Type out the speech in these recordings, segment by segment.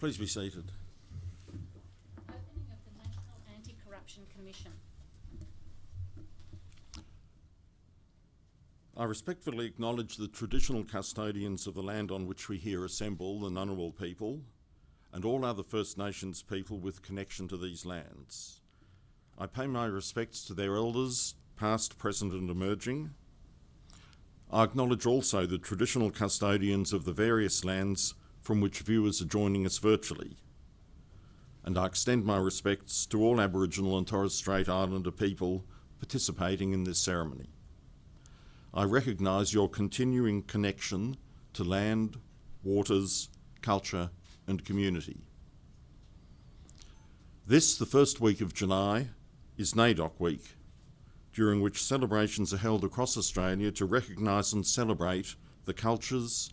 Please be seated. Opening of the National Anti-Corruption Commission. I respectfully acknowledge the traditional custodians of the land on which we here assemble, the Ngunnawal people, and all other First Nations people with connection to these lands. I pay my respects to their elders, past, present and emerging. I acknowledge also the traditional custodians of the various lands from which viewers are joining us virtually. And I extend my respects to all Aboriginal and Torres Strait Islander people participating in this ceremony. I recognise your continuing connection to land, waters, culture and community. This, the first week of July, is NAIDOC Week, during which celebrations are held across Australia to recognise and celebrate the cultures,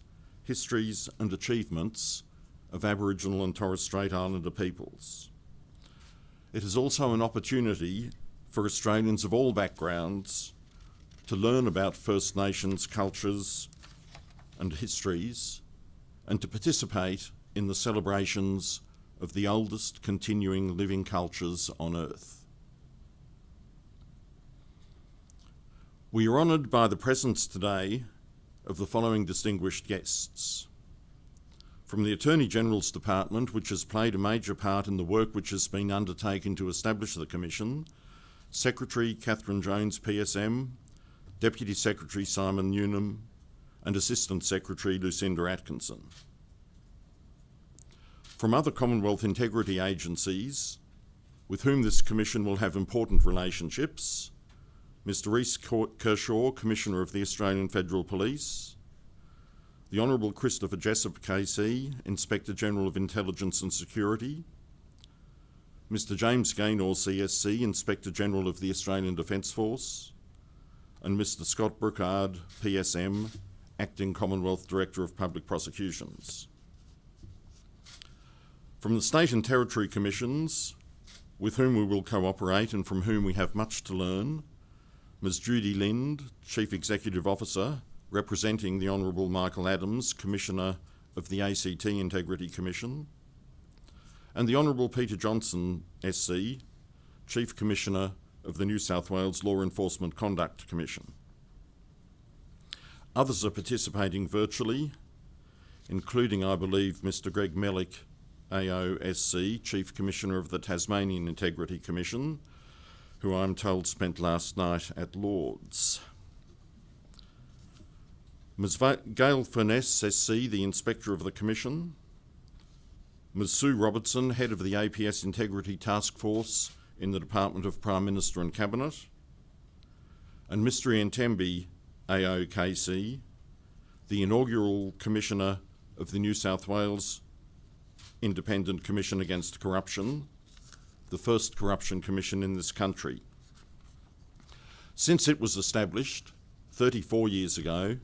histories and achievements of Aboriginal and Torres Strait Islander peoples. It is also an opportunity for Australians of all backgrounds to learn about First Nations cultures and histories and to participate in the celebrations of the oldest continuing living cultures on Earth. We are honoured by the presence today of the following distinguished guests. From the Attorney-General's Department, which has played a major part in the work which has been undertaken to establish the Commission, Secretary Catherine Jones PSM, Deputy Secretary Simon Newnham, and Assistant Secretary Lucinda Atkinson. From other Commonwealth integrity agencies, with whom this Commission will have important relationships, Mr Rhys Kershaw, Commissioner of the Australian Federal Police, the Honourable Christopher Jessup KC, Inspector General of Intelligence and Security, Mr James Gaynor CSC, Inspector General of the Australian Defence Force, and Mr Scott Brookhard PSM, Acting Commonwealth Director of Public Prosecutions. From the State and Territory Commissions, with whom we will cooperate and from whom we have much to learn, Ms Judy Lind, Chief Executive Officer, representing the Honourable Michael Adams, Commissioner of the ACT Integrity Commission, and the Honourable Peter Johnson SC, Chief Commissioner of the New South Wales Law Enforcement Conduct Commission. Others are participating virtually, including, I believe, Mr Greg Mellick, AOSC, Chief Commissioner of the Tasmanian Integrity Commission, who I'm told spent last night at Lord's. Ms Gail Furness, SC, the Inspector of the Commission, Ms Sue Robertson, Head of the APS Integrity Task Force in the Department of Prime Minister and Cabinet, and Mr Ian Temby, AOKC, the inaugural Commissioner of the New South Wales Independent Commission Against Corruption, the first corruption commission in this country. Since it was established 34 years ago,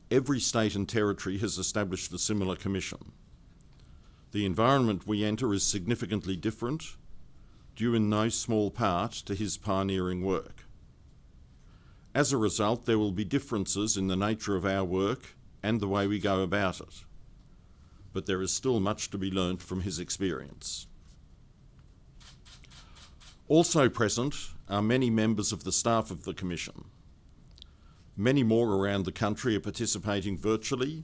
every state and territory has established a similar commission. The environment we enter is significantly different, due in no small part to his pioneering work. As a result, there will be differences in the nature of our work and the way we go about it, but there is still much to be learnt from his experience. Also present are many members of the staff of the Commission. Many more around the country are participating virtually.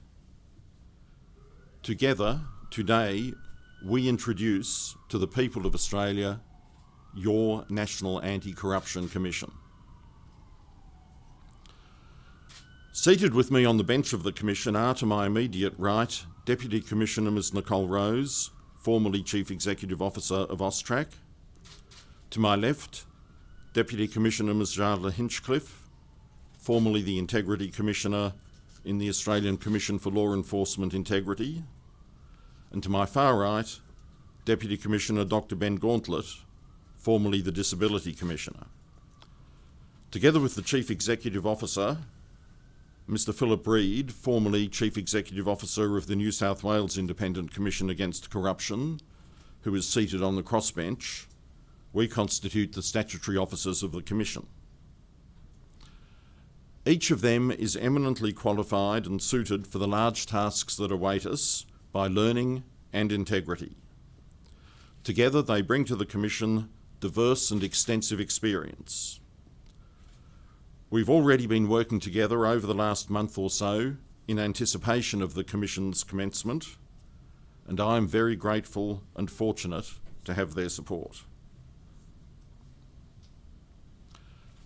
Together, today, we introduce to the people of Australia your National Anti-Corruption Commission. Seated with me on the bench of the Commission are, to my immediate right, Deputy Commissioner Ms Nicole Rose, formerly Chief Executive Officer of AUSTRAC. To my left, Deputy Commissioner Ms Jarla Hinchcliffe, formerly the Integrity Commissioner in the Australian Commission for Law Enforcement Integrity. And to my far right, Deputy Commissioner Dr Ben Gauntlet, formerly the Disability Commissioner. Together with the Chief Executive Officer, Mr Philip Reid, formerly Chief Executive Officer of the New South Wales Independent Commission Against Corruption, who is seated on the crossbench, we constitute the statutory officers of the Commission. Each of them is eminently qualified and suited for the large tasks that await us by learning, and integrity. Together, they bring to the Commission diverse and extensive experience. We've already been working together over the last month or so in anticipation of the Commission's commencement, and I am very grateful and fortunate to have their support.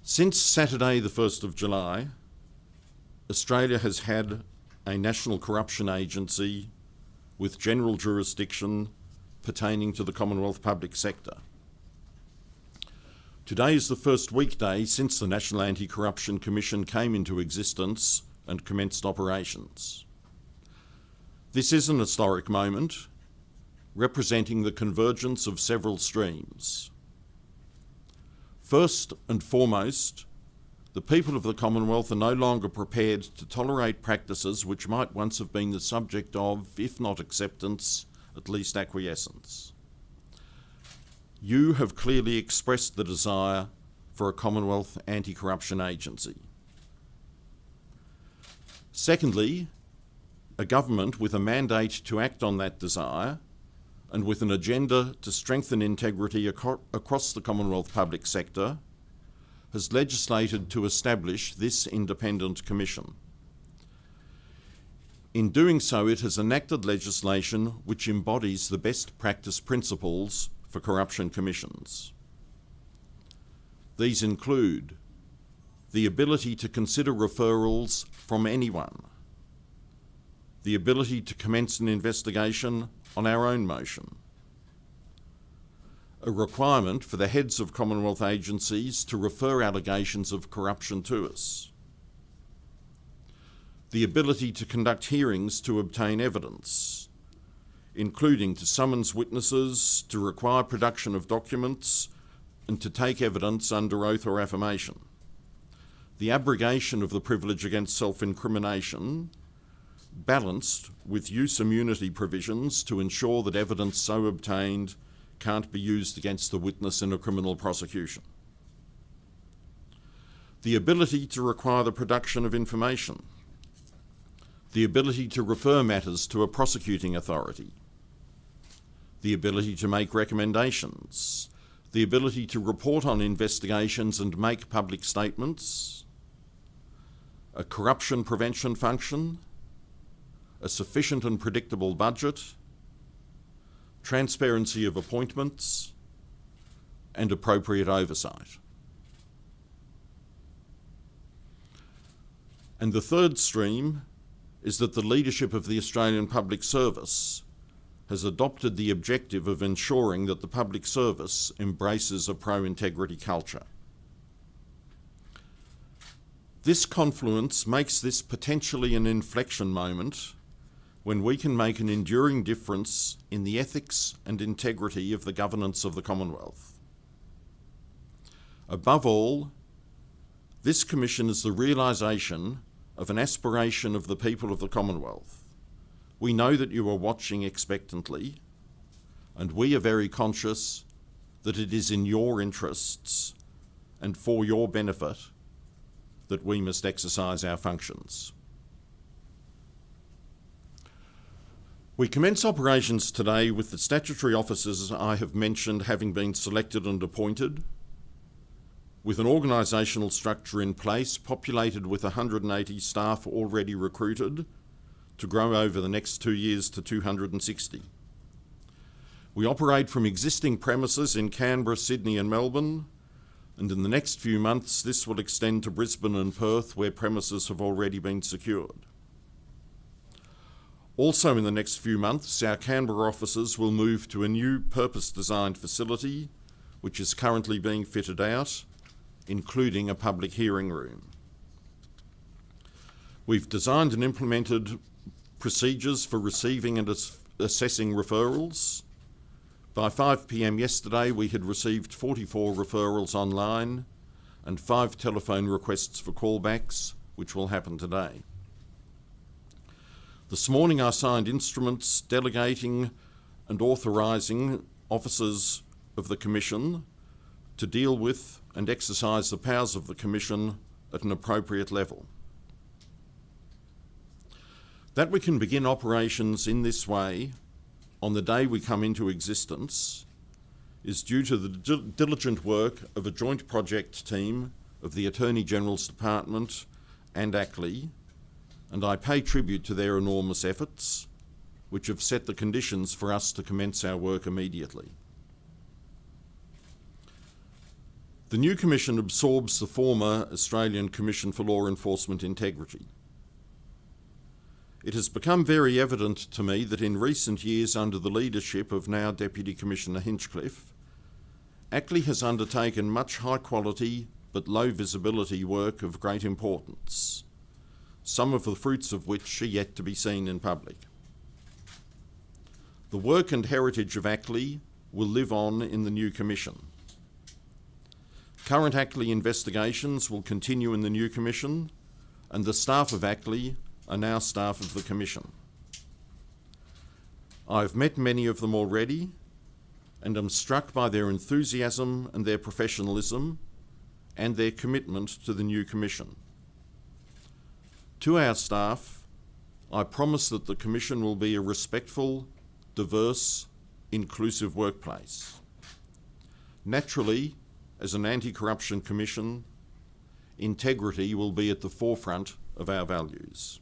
Since Saturday the 1st of July, Australia has had a national corruption agency with general jurisdiction pertaining to the Commonwealth public sector. Today is the first weekday since the National Anti-Corruption Commission came into existence and commenced operations. This is an historic moment, representing the convergence of several streams. First and foremost, the people of the Commonwealth are no longer prepared to tolerate practices which might once have been the subject of, if not acceptance, at least acquiescence. You have clearly expressed the desire for a Commonwealth anti-corruption agency. Secondly, a government with a mandate to act on that desire and with an agenda to strengthen integrity across the Commonwealth public sector has legislated to establish this independent commission. In doing so, it has enacted legislation which embodies the best practice principles for corruption commissions. These include the ability to consider referrals from anyone, the ability to commence an investigation on our own motion, a requirement for the heads of Commonwealth agencies to refer allegations of corruption to us, the ability to conduct hearings to obtain evidence, including to summons witnesses, to require production of documents, and to take evidence under oath or affirmation, the abrogation of the privilege against self-incrimination, balanced with use immunity provisions to ensure that evidence so obtained can't be used against the witness in a criminal prosecution, the ability to require the production of information, the ability to refer matters to a prosecuting authority, the ability to make recommendations, the ability to report on investigations and make public statements, a corruption prevention function, a sufficient and predictable budget, transparency of appointments, and appropriate oversight. And the third stream is that the leadership of the Australian Public Service has adopted the objective of ensuring that the public service embraces a pro-integrity culture. This confluence makes this potentially an inflection moment when we can make an enduring difference in the ethics and integrity of the governance of the Commonwealth. Above all, this commission is the realisation of an aspiration of the people of the Commonwealth. We know that you are watching expectantly, and we are very conscious that it is in your interests and for your benefit that we must exercise our functions. We commence operations today with the statutory officers I have mentioned having been selected and appointed, with an organisational structure in place populated with 180 staff already recruited to grow over the next 2 years to 260. We operate from existing premises in Canberra, Sydney and Melbourne, and in the next few months this will extend to Brisbane and Perth, where premises have already been secured. Also in the next few months, our Canberra offices will move to a new purpose-designed facility which is currently being fitted out, including a public hearing room. We've designed and implemented procedures for receiving and assessing referrals. By 5 p.m. yesterday, we had received 44 referrals online and 5 telephone requests for callbacks, which will happen today. This morning I signed instruments delegating and authorising officers of the Commission to deal with and exercise the powers of the Commission at an appropriate level. That we can begin operations in this way on the day we come into existence is due to the diligent work of a joint project team of the Attorney General's Department and ACLEI, and I pay tribute to their enormous efforts, which have set the conditions for us to commence our work immediately. The new Commission absorbs the former Australian Commission for Law Enforcement Integrity. It has become very evident to me that in recent years, under the leadership of now Deputy Commissioner Hinchcliffe, ACLEI has undertaken much high-quality but low-visibility work of great importance, some of the fruits of which are yet to be seen in public. The work and heritage of ACLEI will live on in the new Commission. Current ACLEI investigations will continue in the new Commission, and the staff of ACLEI are now staff of the Commission. I've met many of them already, and am struck by their enthusiasm and their professionalism and their commitment to the new Commission. To our staff, I promise that the Commission will be a respectful, diverse, inclusive workplace. Naturally, as an anti-corruption commission, integrity will be at the forefront of our values.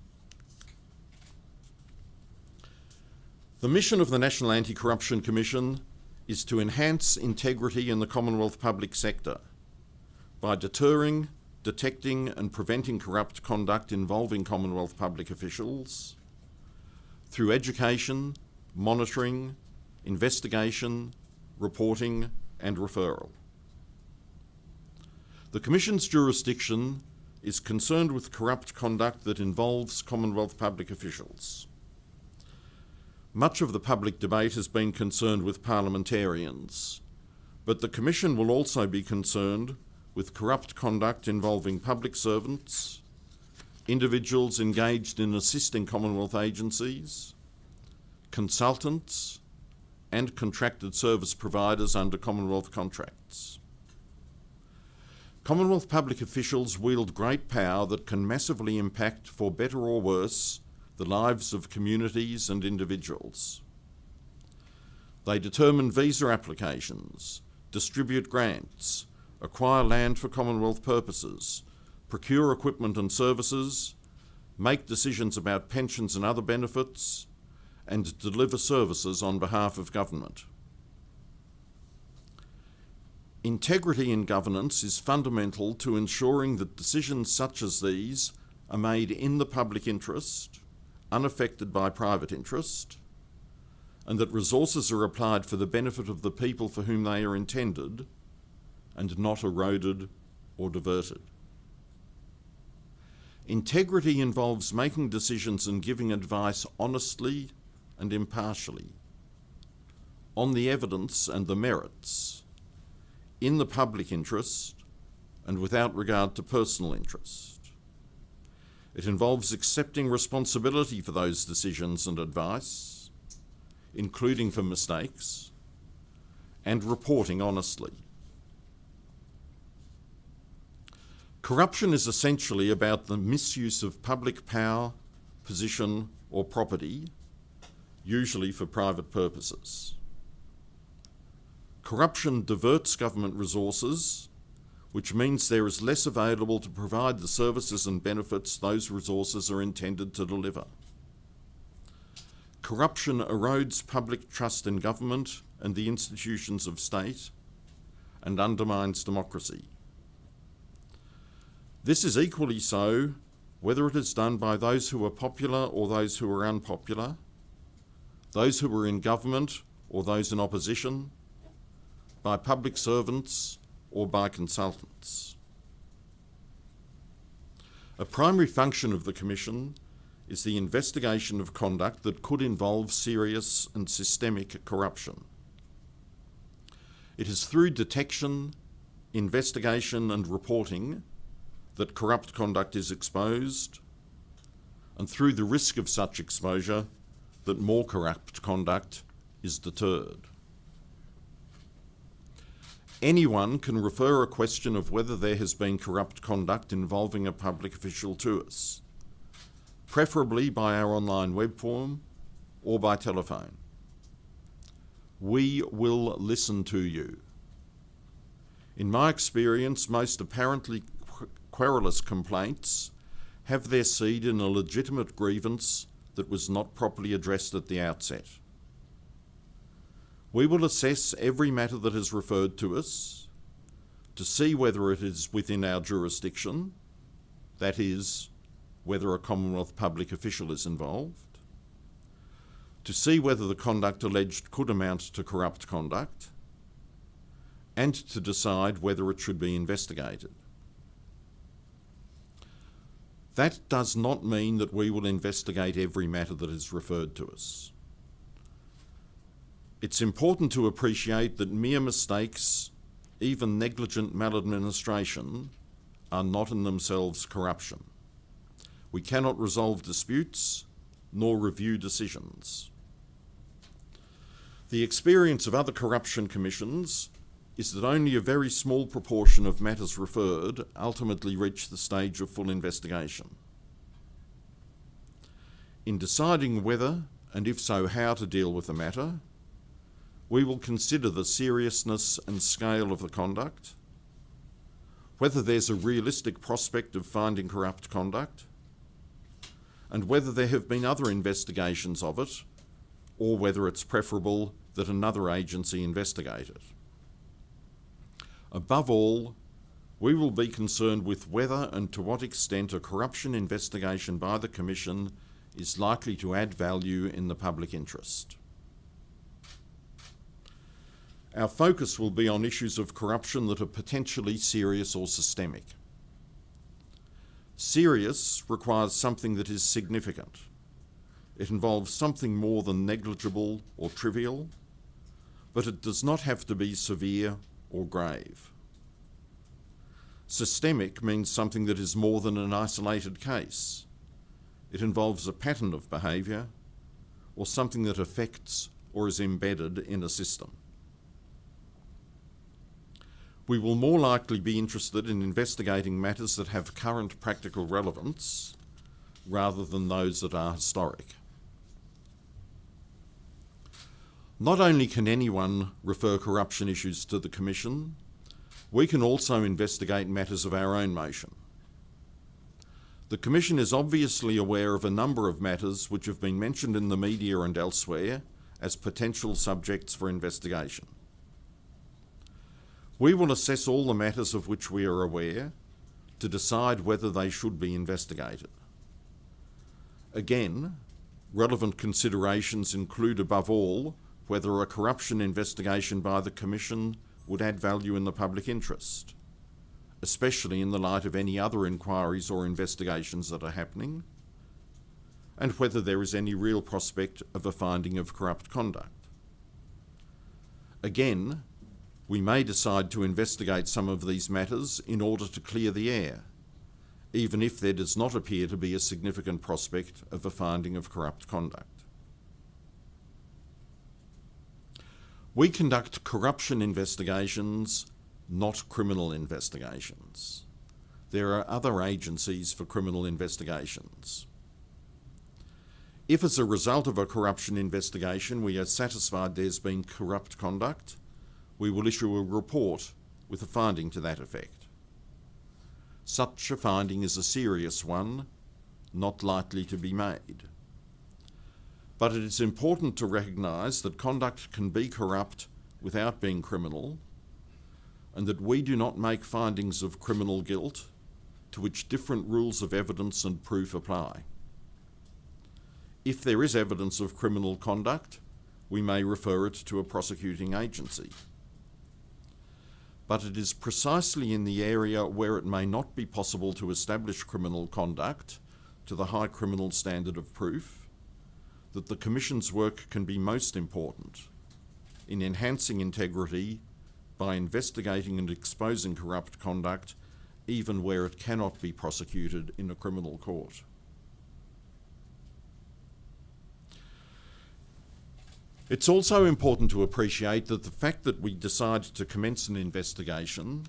The mission of the National Anti-Corruption Commission is to enhance integrity in the Commonwealth public sector by deterring, detecting and preventing corrupt conduct involving Commonwealth public officials through education, monitoring, investigation, reporting and referral. The Commission's jurisdiction is concerned with corrupt conduct that involves Commonwealth public officials. Much of the public debate has been concerned with parliamentarians, but the Commission will also be concerned with corrupt conduct involving public servants, individuals engaged in assisting Commonwealth agencies, consultants, and contracted service providers under Commonwealth contracts. Commonwealth public officials wield great power that can massively impact, for better or worse, the lives of communities and individuals. They determine visa applications, distribute grants, acquire land for Commonwealth purposes, procure equipment and services, make decisions about pensions and other benefits, and deliver services on behalf of government. Integrity in governance is fundamental to ensuring that decisions such as these are made in the public interest, unaffected by private interest, and that resources are applied for the benefit of the people for whom they are intended, and not eroded or diverted. Integrity involves making decisions and giving advice honestly and impartially, on the evidence and the merits, in the public interest and without regard to personal interest. It involves accepting responsibility for those decisions and advice, including for mistakes, and reporting honestly. Corruption is essentially about the misuse of public power, position, or property, usually for private purposes. Corruption diverts government resources, which means there is less available to provide the services and benefits those resources are intended to deliver. Corruption erodes public trust in government and the institutions of state and undermines democracy. This is equally so whether it is done by those who are popular or those who are unpopular, those who are in government or those in opposition, by public servants or by consultants. A primary function of the Commission is the investigation of conduct that could involve serious and systemic corruption. It is through detection, investigation and reporting that corrupt conduct is exposed, and through the risk of such exposure that more corrupt conduct is deterred. Anyone can refer a question of whether there has been corrupt conduct involving a public official to us, preferably by our online web form or by telephone. We will listen to you. In my experience, most apparently querulous complaints have their seed in a legitimate grievance that was not properly addressed at the outset. We will assess every matter that is referred to us to see whether it is within our jurisdiction, that is, whether a Commonwealth public official is involved, to see whether the conduct alleged could amount to corrupt conduct, and to decide whether it should be investigated. That does not mean that we will investigate every matter that is referred to us. It's important to appreciate that mere mistakes, even negligent maladministration, are not in themselves corruption. We cannot resolve disputes nor review decisions. The experience of other corruption commissions is that only a very small proportion of matters referred ultimately reach the stage of full investigation. In deciding whether, and if so how, to deal with the matter, we will consider the seriousness and scale of the conduct, whether there's a realistic prospect of finding corrupt conduct, and whether there have been other investigations of it, or whether it's preferable that another agency investigate it. Above all, we will be concerned with whether and to what extent a corruption investigation by the Commission is likely to add value in the public interest. Our focus will be on issues of corruption that are potentially serious or systemic. Serious requires something that is significant. It involves something more than negligible or trivial, but it does not have to be severe or grave. Systemic means something that is more than an isolated case. It involves a pattern of behaviour or something that affects or is embedded in a system. We will more likely be interested in investigating matters that have current practical relevance rather than those that are historic. Not only can anyone refer corruption issues to the Commission, we can also investigate matters of our own motion. The Commission is obviously aware of a number of matters which have been mentioned in the media and elsewhere as potential subjects for investigation. We will assess all the matters of which we are aware to decide whether they should be investigated. Again, relevant considerations include, above all, whether a corruption investigation by the Commission would add value in the public interest, especially in the light of any other inquiries or investigations that are happening, and whether there is any real prospect of a finding of corrupt conduct. Again, we may decide to investigate some of these matters in order to clear the air, even if there does not appear to be a significant prospect of a finding of corrupt conduct. We conduct corruption investigations, not criminal investigations. There are other agencies for criminal investigations. If as a result of a corruption investigation we are satisfied there's been corrupt conduct, we will issue a report with a finding to that effect. Such a finding is a serious one, not lightly to be made. But it is important to recognise that conduct can be corrupt without being criminal, and that we do not make findings of criminal guilt to which different rules of evidence and proof apply. If there is evidence of criminal conduct, we may refer it to a prosecuting agency. But it is precisely in the area where it may not be possible to establish criminal conduct to the high criminal standard of proof that the Commission's work can be most important in enhancing integrity by investigating and exposing corrupt conduct even where it cannot be prosecuted in a criminal court. It's also important to appreciate that the fact that we decide to commence an investigation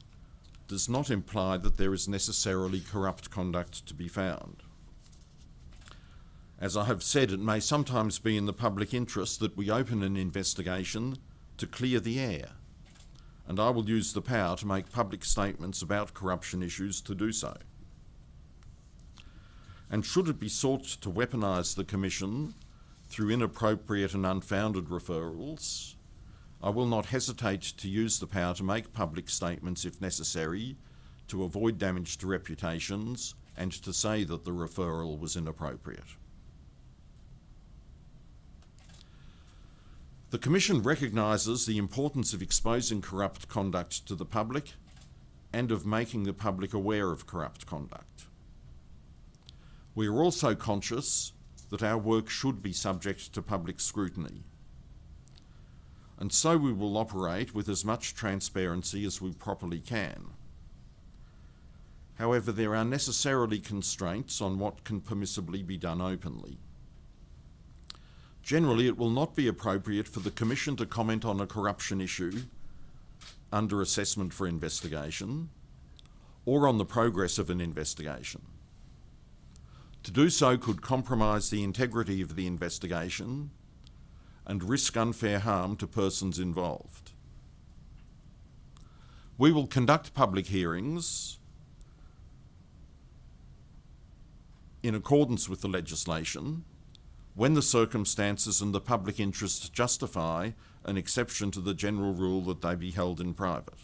does not imply that there is necessarily corrupt conduct to be found. As I have said, it may sometimes be in the public interest that we open an investigation to clear the air, and I will use the power to make public statements about corruption issues to do so. And should it be sought to weaponise the Commission through inappropriate and unfounded referrals, I will not hesitate to use the power to make public statements if necessary to avoid damage to reputations and to say that the referral was inappropriate. The Commission recognises the importance of exposing corrupt conduct to the public and of making the public aware of corrupt conduct. We are also conscious that our work should be subject to public scrutiny, and so we will operate with as much transparency as we properly can. However, there are necessarily constraints on what can permissibly be done openly. Generally, it will not be appropriate for the Commission to comment on a corruption issue under assessment for investigation or on the progress of an investigation. To do so could compromise the integrity of the investigation and risk unfair harm to persons involved. We will conduct public hearings in accordance with the legislation when the circumstances and the public interest justify an exception to the general rule that they be held in private.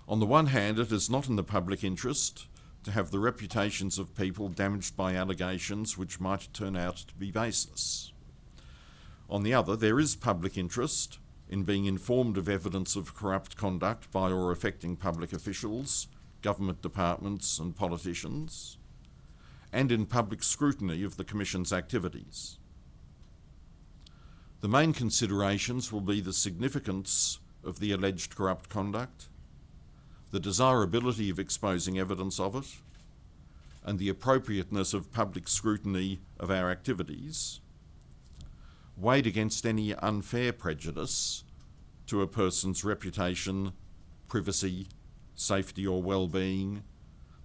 On the one hand, it is not in the public interest to have the reputations of people damaged by allegations which might turn out to be baseless. On the other, there is public interest in being informed of evidence of corrupt conduct by or affecting public officials, government departments and politicians, and in public scrutiny of the Commission's activities. The main considerations will be the significance of the alleged corrupt conduct, the desirability of exposing evidence of it, and the appropriateness of public scrutiny of our activities, weighed against any unfair prejudice to a person's reputation, privacy, safety or well-being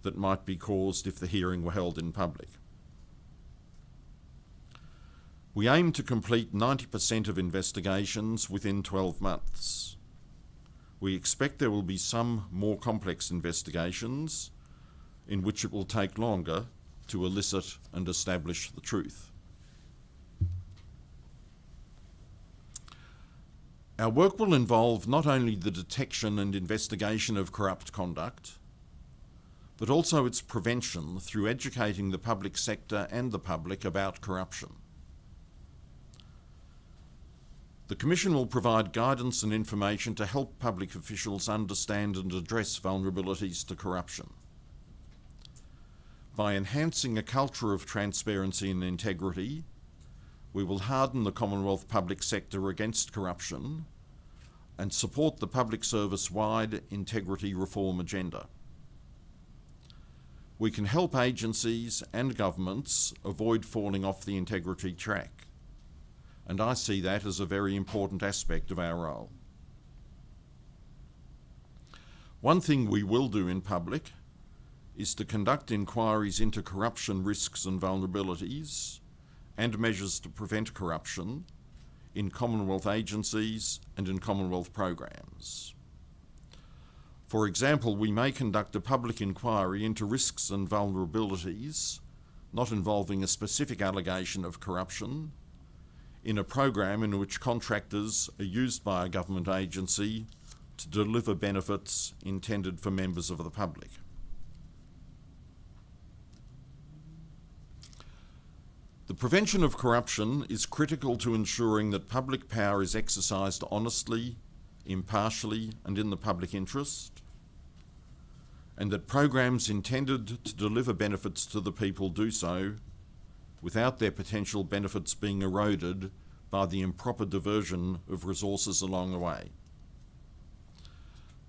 that might be caused if the hearing were held in public. We aim to complete 90% of investigations within 12 months. We expect there will be some more complex investigations in which it will take longer to elicit and establish the truth. Our work will involve not only the detection and investigation of corrupt conduct, but also its prevention through educating the public sector and the public about corruption. The Commission will provide guidance and information to help public officials understand and address vulnerabilities to corruption. By enhancing a culture of transparency and integrity, we will harden the Commonwealth public sector against corruption and support the public service-wide integrity reform agenda. We can help agencies and governments avoid falling off the integrity track, and I see that as a very important aspect of our role. One thing we will do in public is to conduct inquiries into corruption risks and vulnerabilities and measures to prevent corruption in Commonwealth agencies and in Commonwealth programs. For example, we may conduct a public inquiry into risks and vulnerabilities not involving a specific allegation of corruption in a program in which contractors are used by a government agency to deliver benefits intended for members of the public. The prevention of corruption is critical to ensuring that public power is exercised honestly, impartially, and in the public interest, and that programs intended to deliver benefits to the people do so without their potential benefits being eroded by the improper diversion of resources along the way.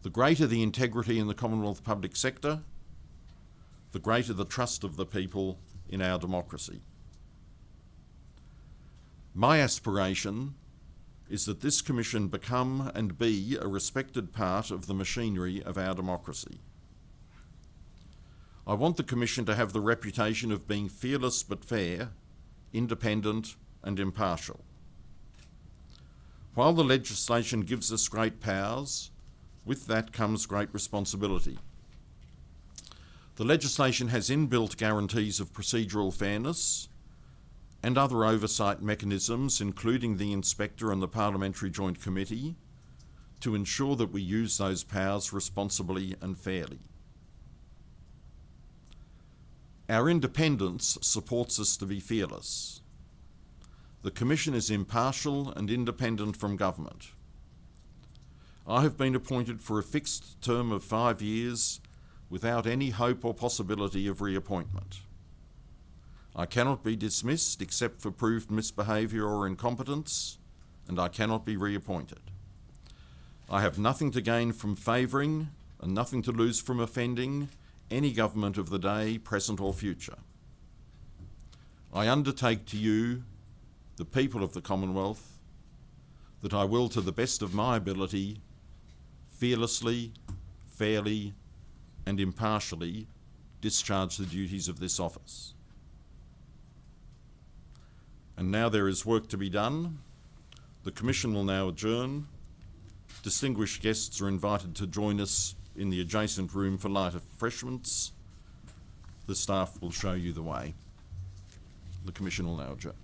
The greater the integrity in the Commonwealth public sector, the greater the trust of the people in our democracy. My aspiration is that this Commission become and be a respected part of the machinery of our democracy. I want the Commission to have the reputation of being fearless but fair, independent and impartial. While the legislation gives us great powers, with that comes great responsibility. The legislation has inbuilt guarantees of procedural fairness and other oversight mechanisms, including the Inspector and the Parliamentary Joint Committee, to ensure that we use those powers responsibly and fairly. Our independence supports us to be fearless. The Commission is impartial and independent from government. I have been appointed for a fixed term of 5 years without any hope or possibility of reappointment. I cannot be dismissed except for proved misbehaviour or incompetence, and I cannot be reappointed. I have nothing to gain from favouring and nothing to lose from offending any government of the day, present or future. I undertake to you, the people of the Commonwealth, that I will, to the best of my ability, fearlessly, fairly, and impartially discharge the duties of this office. And now there is work to be done. The Commission will now adjourn. Distinguished guests are invited to join us in the adjacent room for light refreshments. The staff will show you the way. The Commission will now adjourn.